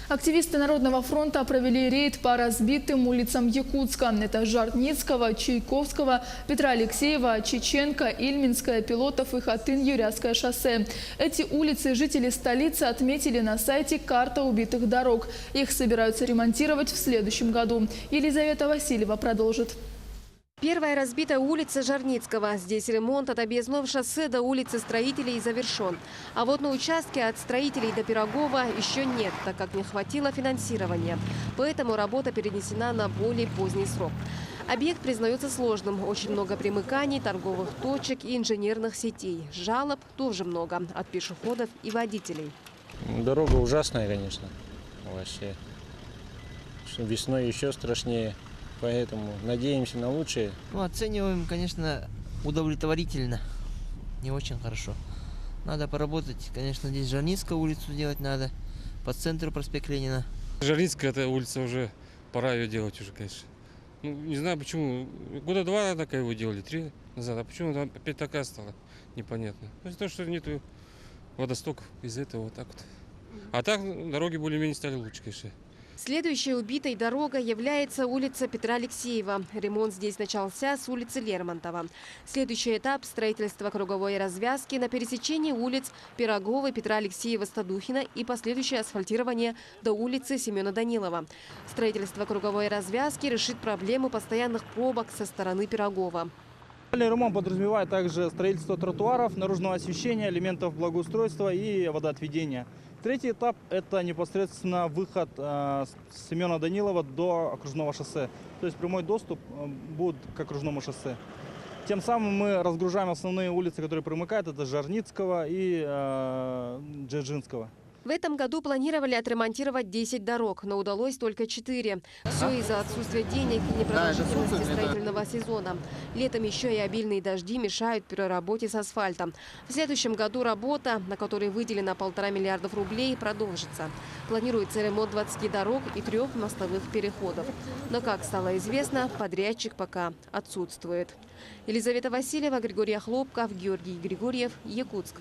Активисты Народного фронта провели рейд по разбитым улицам Якутска. Это Жарницкого, Чайковского, Петра Алексеева, Чеченко, Ильминская, Пилотов и Хатын-Юряское шоссе. Эти улицы жители столицы отметили на сайте «Карта убитых дорог». Их собираются ремонтировать в следующем году. Елизавета Васильева продолжит. Первая разбитая улица Жарницкого. Здесь ремонт от Объездного шоссе до улицы Строителей завершен. А вот на участке от Строителей до Пирогова еще нет, так как не хватило финансирования. Поэтому работа перенесена на более поздний срок. Объект признается сложным. Очень много примыканий, торговых точек и инженерных сетей. Жалоб тоже много от пешеходов и водителей. Дорога ужасная, конечно. Вообще. Весной еще страшнее. Поэтому надеемся на лучшее. Оцениваем, конечно, удовлетворительно. Не очень хорошо. Надо поработать, конечно, здесь Жарницкую улицу делать надо. По центру проспект Ленина. Жарницкая эта улица уже, пора ее делать уже, конечно. Ну, не знаю почему. Года 2 такая его делали, 3 назад. А почему она опять такая стала? Непонятно. Из-за того, что нету водостоков, из-за этого вот так вот. А так дороги более-менее стали лучше, конечно. Следующей убитой дорогой является улица Петра Алексеева. Ремонт здесь начался с улицы Лермонтова. Следующий этап – строительство круговой развязки на пересечении улиц Пирогова, Петра Алексеева, Стадухина и последующее асфальтирование до улицы Семена Данилова. Строительство круговой развязки решит проблему постоянных пробок со стороны Пирогова. Ремонт подразумевает также строительство тротуаров, наружного освещения, элементов благоустройства и водоотведения. Третий этап – это непосредственно выход с Семена Данилова до окружного шоссе. То есть прямой доступ будет к окружному шоссе. Тем самым мы разгружаем основные улицы, которые примыкают. Это Жарницкого и Дзержинского. В этом году планировали отремонтировать 10 дорог, но удалось только 4. Все из-за отсутствия денег и непродолжительности строительного сезона. Летом еще и обильные дожди мешают переработке с асфальтом. В следующем году работа, на которой выделено 1,5 миллиарда рублей, продолжится. Планируется ремонт 20 дорог и 3 мостовых переходов. Но, как стало известно, подрядчик пока отсутствует. Елизавета Васильева, Григорий Хлопков, Георгий Григорьев, Якутск.